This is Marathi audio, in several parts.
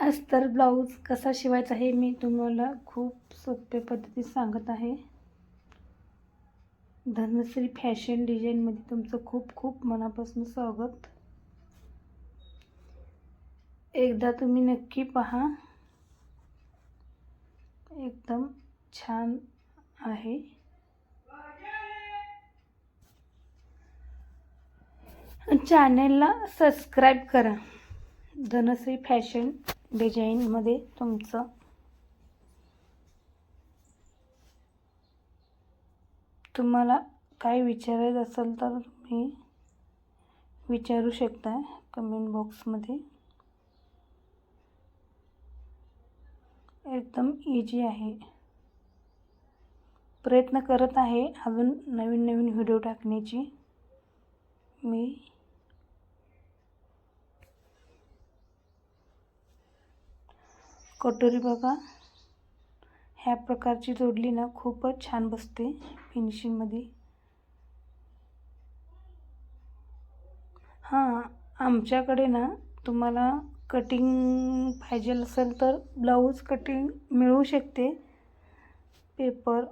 अस्तर ब्लाऊज कसा शिवायचा हे मी तुम्हाला खूप सोप्या पद्धतीत सांगत आहे. धनश्री फॅशन डिझाईनमध्ये तुमचं खूप खूप मनापासून स्वागत. एकदा तुम्ही नक्की पहा, एकदम छान आहे. चॅनेलला सबस्क्राईब करा. धनश्री फॅशन डिझाईनमध्ये तुमचं तुम्हाला काय विचारायचं असेल तर तुम्ही विचारू शकता कमेंट बॉक्समध्ये. एकदम इजी आहे. प्रयत्न करत आहे अजून नवीन नवीन व्हिडिओ टाकण्याची मी. कटोरी बघा, ह्या प्रकारची जोडली ना खूपच छान बसते फिनिशिंगमध्ये. हां, आमच्याकडे ना तुम्हाला कटिंग पाहिजे असेल तर ब्लाऊज कटिंग मिळू शकते. पेपर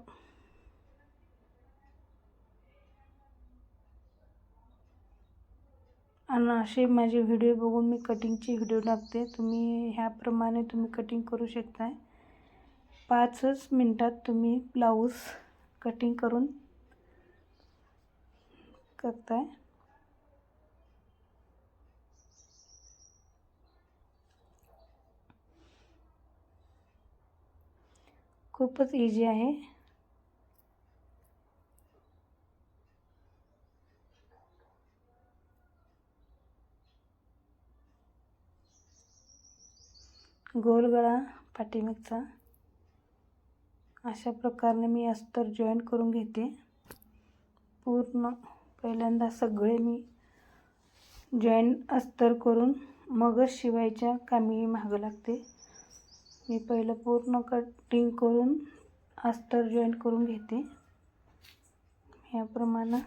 आणि असे माझे व्हिडिओ बघून मी कटिंगची व्हिडिओ टाकते. तुम्ही ह्याप्रमाणे तुम्ही कटिंग करू शकता. 5च मिनटात तुम्ही ब्लाऊज कटिंग करून करताय. खूपच इजी आहे. गोल गळा पाठीमागचा अशा प्रकारे मी अस्तर जॉईन करून घेते. पूर्ण पहिल्यांदा सगळे मी जॉईन अस्तर करून मगच शिवायच्या कामी मागं लागते. मी पहिलं पूर्ण कटिंग करून अस्तर जॉईन करून घेते. ह्याप्रमाणे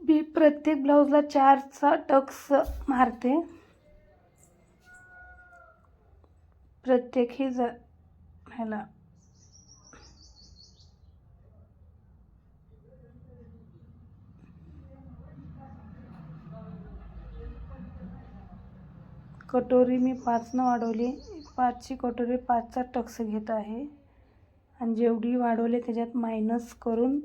मी प्रत्येक ब्लाऊजला 4चा टक्स मारते. प्रत्येक ही ह्याला कटोरी मी 5 वाढवली. 5ची कटोरी 5चा टक्स घेत आहे आणि जेवढी वाढवले त्याच्यात मायनस करून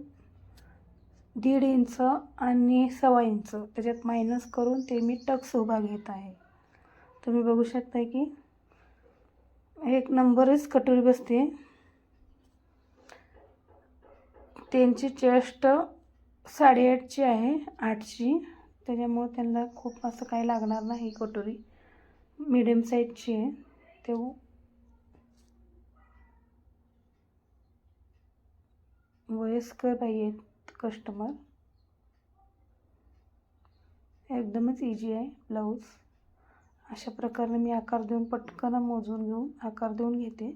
1.5 इंच आणि 1.25 इंच त्याच्यात मायनस करून ते मी टक्स उभा घेत आहे. तुम्ही बघू शकता की एक नंबरच कटोरी बसते. त्यांची चेस्ट 8.5ची आहे, 8ची, त्याच्यामुळे त्यांना खूप असं काही लागणार नाही. कटोरी मीडियम साईजची आहे. ते वयस्कर बाई आहेत कस्टमर. एकदमच इजी आहे ब्लाऊज. अशा प्रकारे मी आकार देऊन पटकन मोजून घेऊन आकार देऊन घेते.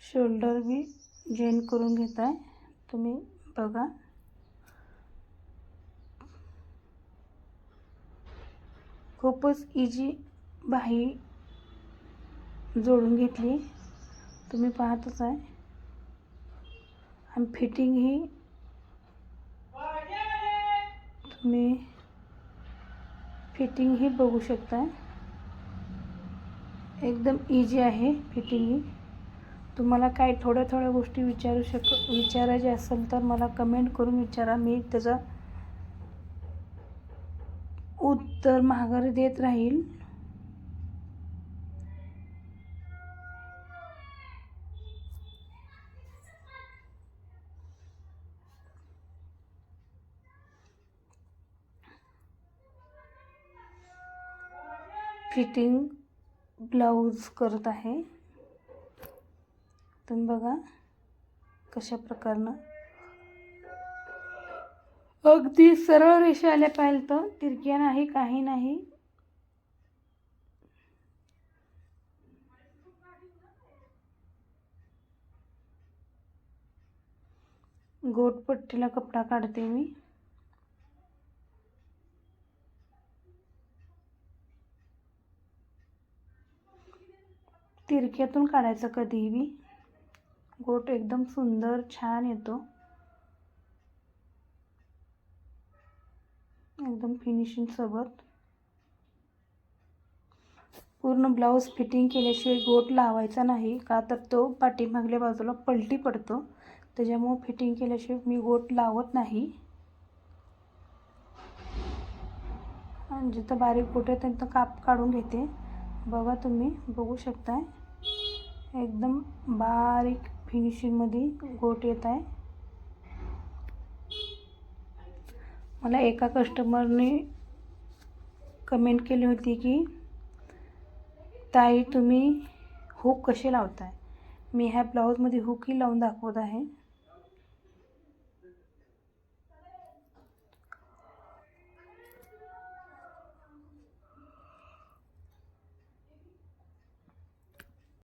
शोल्डर बी जॉईन करून घेत आहे. तुम्ही बघा, खूपच इजी बाही जोडून घेतली. तुम्ही पाहतच आहे. आणि फिटिंग ही तुम्ही फिटिंग ही बघू शकता. एकदम इजी आहे फिटिंग ही. तुम्हाला काय थोड्या गोष्टी विचारायचे असेल तर मला कमेंट करून विचारा. मी त्याचं उत्तर माघारी देत राहील. फिटिंग ब्लाऊज करत आहे. तुम्ही बघा कशा प्रकारनं अगदी सरळ रेषा आल्या पाहिजे, तर तिरक्या नाही, काही नाही. गोटपट्टीला कपडा काढते मी. तिरक्यातून काढायचं कधीही. गोट एकदम सुंदर छान येतो, एकदम फिनिशिंग सोबत. पूर्ण ब्लाऊज फिटिंग केल्याशिवाय गोट लावायचा नाही, का तर तो पाठीमागल्या बाजूला पलटी पडतो. त्याच्यामुळे फिटिंग केल्याशिवाय मी गोट लावत नाही. आणि जिथं बारीक गोट आहे तिथं काप काढून घेते. बघा, तुम्ही बघू शकताय एकदम बारीक फिनिशिंगमध्ये गोट येत आहे. मला एका कस्टमरने कमेंट केली होती की ताई तुम्ही हुक कसे लावताय. मी ह्या ब्लाऊजमध्ये हुकही लावून दाखवत आहे.